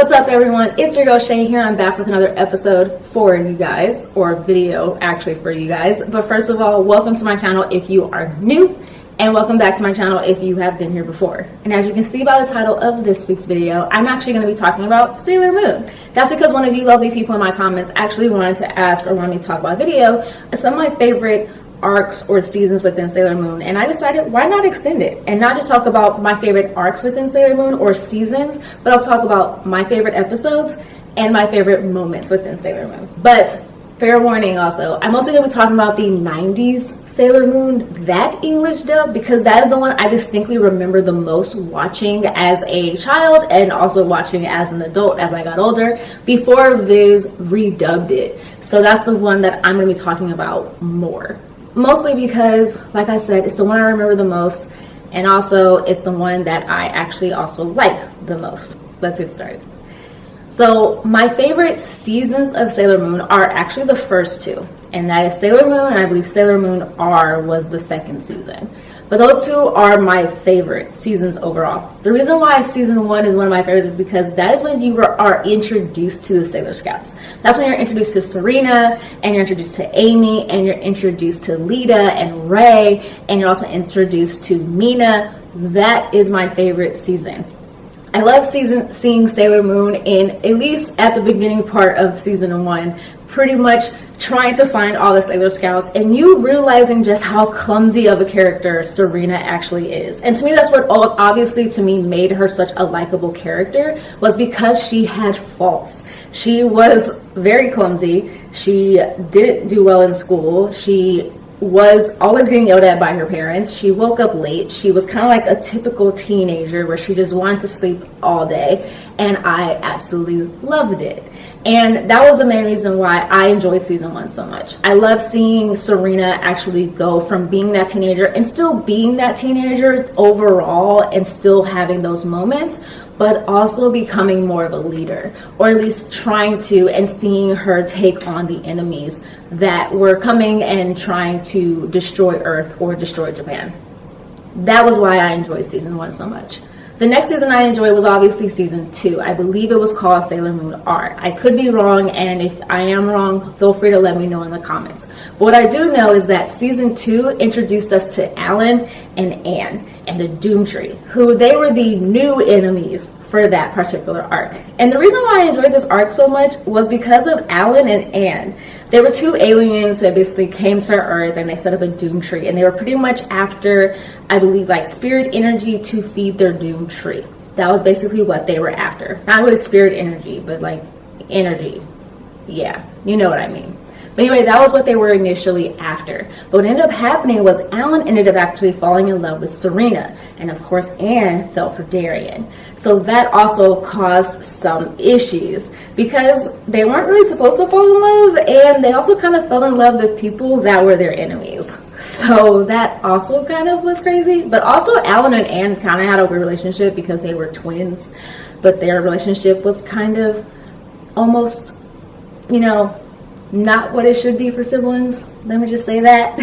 What's up, everyone? It's your girl Shay here. I'm back with another episode for you guys, or video actually for you guys. But first of all, welcome to my channel if you are new, and welcome back to my channel if you have been here before. And as you can see by the title of this week's video, I'm actually going to be talking about Sailor Moon. That's because one of you lovely people in my comments actually wanted to ask or wanted me to talk about a video some of my favorite arcs or seasons within Sailor Moon, and I decided why not extend it and not just talk about my favorite arcs within Sailor Moon or seasons, but I'll talk about my favorite episodes and my favorite moments within Sailor Moon. But fair warning also, I'm mostly going to be talking about the 90s Sailor Moon, that English dub, because that is the one I distinctly remember the most watching as a child and also watching as an adult as I got older before Viz redubbed it. So that's the one that I'm going to be talking about more. Mostly because, like I said, it's the one I remember the most, and also it's the one that I actually also like the most. Let's get started. So my favorite seasons of Sailor Moon are actually the first two, and that is Sailor Moon, and I believe Sailor Moon R was the second season. But those two are my favorite seasons overall. The reason why season 1 is one of my favorites is because that is when you are introduced to the Sailor Scouts. That's when you're introduced to Serena, and you're introduced to Amy, and you're introduced to Lita and Ray, and you're also introduced to Mina. That is my favorite season. I love seeing Sailor Moon in, at least at the beginning part of season 1, pretty much trying to find all the Sailor Scouts and you realizing just how clumsy of a character Serena actually is. And to me, that's what obviously to me made her such a likable character, was because she had faults. She was very clumsy. She didn't do well in school. She was always getting yelled at by her parents. She woke up late. She was kind of like a typical teenager where she just wanted to sleep all day, and I absolutely loved it. And that was the main reason why I enjoyed season 1 so much. I love seeing Serena actually go from being that teenager and still being that teenager overall and still having those moments, but also becoming more of a leader, or at least trying to, and seeing her take on the enemies that were coming and trying to destroy Earth or destroy Japan. That was why I enjoyed season 1 so much. The next season I enjoyed was obviously season 2. I believe it was called Sailor Moon R. I could be wrong, and if I am wrong, feel free to let me know in the comments. But what I do know is that season 2 introduced us to Alan and Anne and the Doom Tree, who they were the new enemies for that particular arc. And the reason why I enjoyed this arc so much was because of Alan and Anne. They were two aliens who basically came to Earth and they set up a Doom Tree, and they were pretty much after, I believe, like spirit energy to feed their Doom Tree. That was basically what they were after. Not really spirit energy, but like energy. Yeah, you know what I mean. But anyway, that was what they were initially after. But what ended up happening was Alan ended up actually falling in love with Serena. And of course, Anne fell for Darien. So that also caused some issues because they weren't really supposed to fall in love. And they also kind of fell in love with people that were their enemies. So that also kind of was crazy. But also Alan and Anne kind of had a weird relationship because they were twins. But their relationship was kind of almost, you know, not what it should be for siblings. Let me just say that.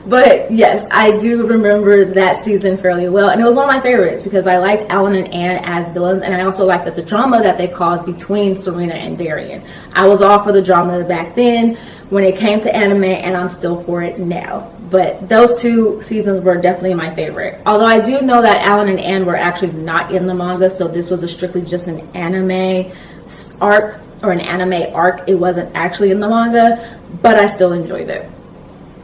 But yes, I do remember that season fairly well, and it was one of my favorites because I liked Alan and Anne as villains, and I also liked that the drama that they caused between Serena and Darien. I was all for the drama back then when it came to anime, and I'm still for it now. But those two seasons were definitely my favorite. Although I do know that Alan and Anne were actually not in the manga, so this was strictly just an anime arc, or an anime arc. It wasn't actually in the manga, but I still enjoyed it.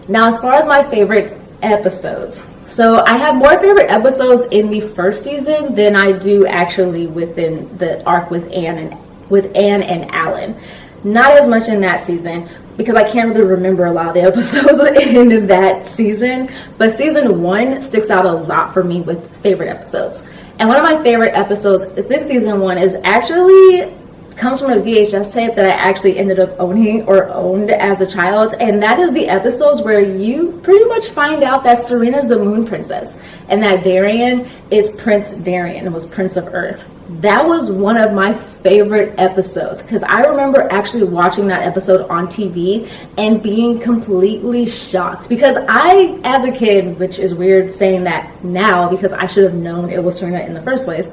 Now, as far as my favorite episodes, so I have more favorite episodes in the first season than I do actually within the arc with Anne and Alan. Not as much in that season because I can't really remember a lot of the episodes in that season, but season 1 sticks out a lot for me with favorite episodes. And one of my favorite episodes within season 1 is actually comes from a VHS tape that I actually ended up owning or owned as a child, and that is the episodes where you pretty much find out that Serena's the Moon Princess and that Darien is Prince Darien, was Prince of Earth. That was one of my favorite episodes because I remember actually watching that episode on TV and being completely shocked because I, as a kid, which is weird saying that now because I should have known it was Serena in the first place,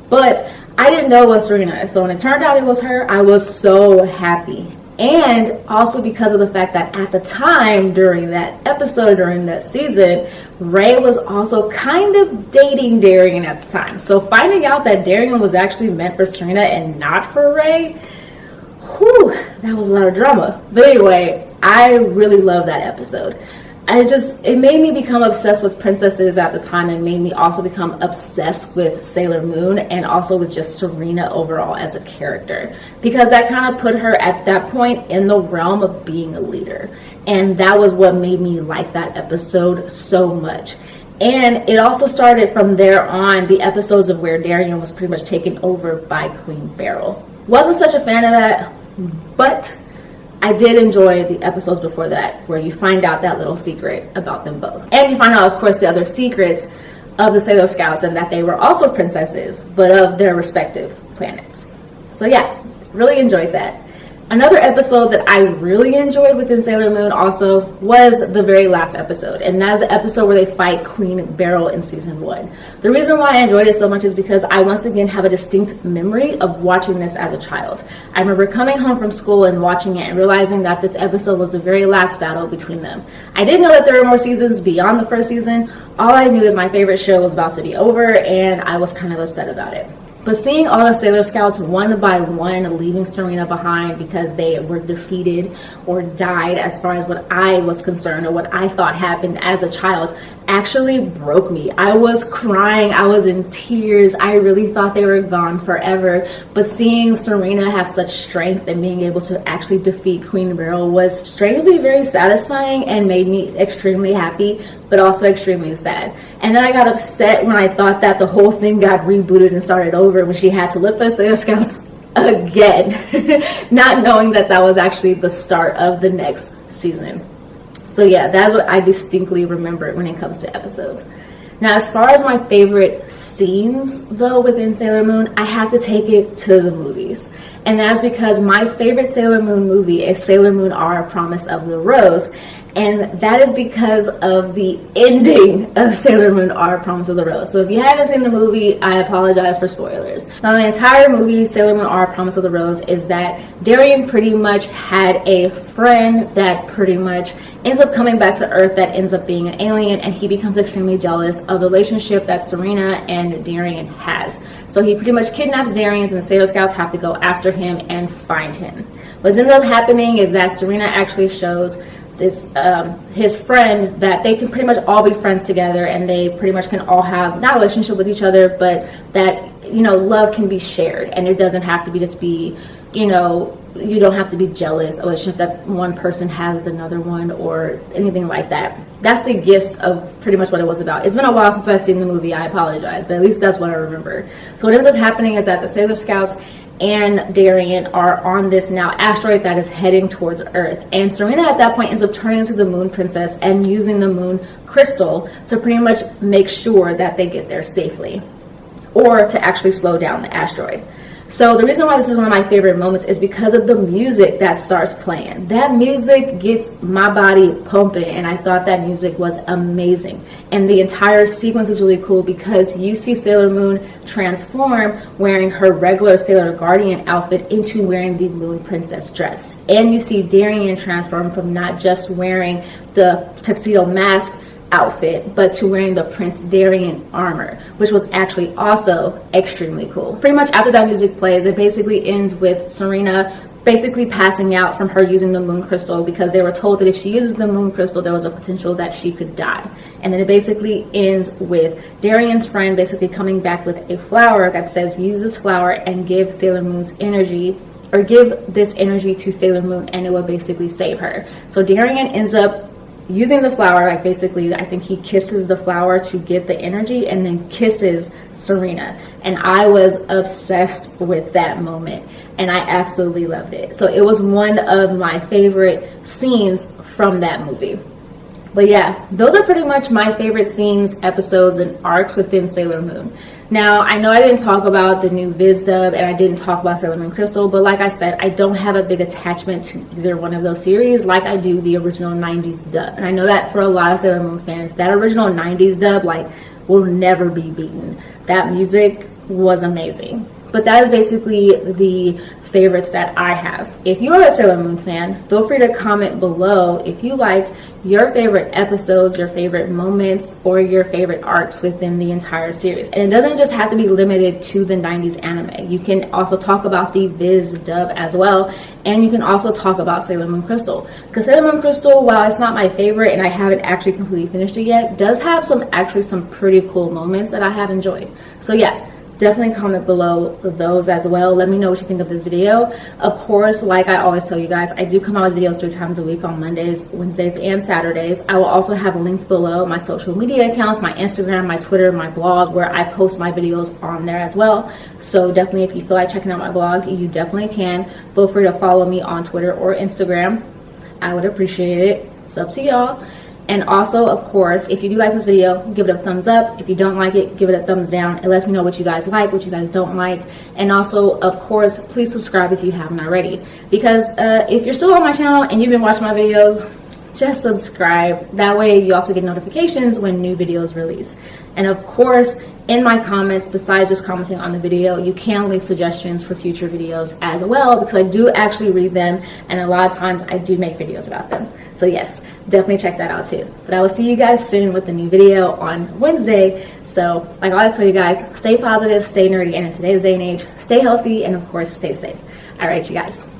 but I didn't know it was Serena. So when it turned out it was her, I was so happy. And also because of the fact that at the time, during that episode, during that season, Ray was also kind of dating Darian at the time. So finding out that Darian was actually meant for Serena and not for Ray, whew, that was a lot of drama. But anyway, I really love that episode. It made me become obsessed with princesses at the time, and made me also become obsessed with Sailor Moon and also with just Serena overall as a character, because that kind of put her at that point in the realm of being a leader. And that was what made me like that episode so much. And it also started from there on, the episodes of where Darian was pretty much taken over by Queen Beryl. Wasn't such a fan of that, but I did enjoy the episodes before that, where you find out that little secret about them both. And you find out, of course, the other secrets of the Sailor Scouts, and that they were also princesses, but of their respective planets. So yeah, really enjoyed that. Another episode that I really enjoyed within Sailor Moon also was the very last episode, and that's the episode where they fight Queen Beryl in season 1. The reason why I enjoyed it so much is because I once again have a distinct memory of watching this as a child. I remember coming home from school and watching it and realizing that this episode was the very last battle between them. I didn't know that there were more seasons beyond the first season. All I knew is my favorite show was about to be over, and I was kind of upset about it. But seeing all the Sailor Scouts one by one leaving Serena behind because they were defeated or died, as far as what I was concerned or what I thought happened as a child, actually broke me. I was crying. I was in tears. I really thought they were gone forever. But seeing Serena have such strength and being able to actually defeat Queen Beryl was strangely very satisfying and made me extremely happy, but also extremely sad. And then I got upset when I thought that the whole thing got rebooted and started over when she had to look for Sailor Scouts again, not knowing that that was actually the start of the next season. So yeah, that's what I distinctly remember when it comes to episodes. Now, as far as my favorite scenes, though, within Sailor Moon, I have to take it to the movies. And that's because my favorite Sailor Moon movie is Sailor Moon R, Promise of the Rose. And that is because of the ending of Sailor Moon R, Promise of the Rose. So if you haven't seen the movie, I apologize for spoilers. Now, the entire movie, Sailor Moon R, Promise of the Rose, is that Darian pretty much had a friend that pretty much ends up coming back to Earth that ends up being an alien, and he becomes extremely jealous of the relationship that Serena and Darian has. So he pretty much kidnaps Darian, and the Sailor Scouts have to go after him and find him. What ends up happening is that Serena actually shows this his friend that they can pretty much all be friends together, and they pretty much can all have not a relationship with each other, but that, you know, love can be shared, and it doesn't have to be just be, you know, you don't have to be jealous, a relationship that one person has with another one or anything like that. That's the gist of pretty much what it was about. It's been a while since I've seen the movie, I apologize, but at least that's what I remember. So what ends up happening is that the Sailor Scouts and Darian are on this now asteroid that is heading towards Earth, and Serena at that point ends up turning into the Moon Princess and using the moon crystal to pretty much make sure that they get there safely, or to actually slow down the asteroid. So the reason why this is one of my favorite moments is because of the music that starts playing. That music gets my body pumping, and I thought that music was amazing. And the entire sequence is really cool because you see Sailor Moon transform wearing her regular Sailor Guardian outfit into wearing the Moon Princess dress. And you see Darian transform from not just wearing the tuxedo mask outfit, but to wearing the Prince Darian armor, which was actually also extremely cool. Pretty much after that music plays, it basically ends with Serena basically passing out from her using the moon crystal, because they were told that if she uses the moon crystal, there was a potential that she could die. And then it basically ends with Darian's friend basically coming back with a flower that says, use this flower and give Sailor Moon's energy, or give this energy to Sailor Moon, and it will basically save her. So Darian ends up using the flower, like basically I think he kisses the flower to get the energy and then kisses Serena, and I was obsessed with that moment and I absolutely loved it. So it was one of my favorite scenes from that movie. But yeah, those are pretty much my favorite scenes, episodes, and arcs within Sailor Moon. Now, I know I didn't talk about the new Viz dub, and I didn't talk about Sailor Moon Crystal, but like I said, I don't have a big attachment to either one of those series like I do the original 90s dub. And I know that for a lot of Sailor Moon fans, that original 90s dub, like, will never be beaten. That music was amazing. But that is basically the favorites that I have. If you are a Sailor Moon fan, feel free to comment below if you like your favorite episodes, your favorite moments, or your favorite arcs within the entire series. And it doesn't just have to be limited to the 90s anime. You can also talk about the Viz dub as well, and you can also talk about Sailor Moon Crystal. Because Sailor Moon Crystal, while it's not my favorite and I haven't actually completely finished it yet, does have some pretty cool moments that I have enjoyed. So yeah, definitely comment below those as well. Let me know what you think of this video. Of course, like I always tell you guys, I do come out with videos 3 times a week on Mondays, Wednesdays, and Saturdays. I will also have linked below my social media accounts, my Instagram, my Twitter, my blog, where I post my videos on there as well. So definitely, if you feel like checking out my blog, you definitely can. Feel free to follow me on Twitter or Instagram. I would appreciate it. It's up to y'all. And also, of course, if you do like this video, give it a thumbs up. If you don't like it, give it a thumbs down. It lets me know what you guys like, what you guys don't like. And also, of course, please subscribe if you haven't already. Because if you're still on my channel and you've been watching my videos, just subscribe. That way you also get notifications when new videos release. And of course, in my comments, besides just commenting on the video, you can leave suggestions for future videos as well, because I do actually read them, and a lot of times I do make videos about them. So yes, definitely check that out too. But I will see you guys soon with a new video on Wednesday. So like I always tell you guys, stay positive, stay nerdy, and in today's day and age, stay healthy, and of course, stay safe. All right, you guys.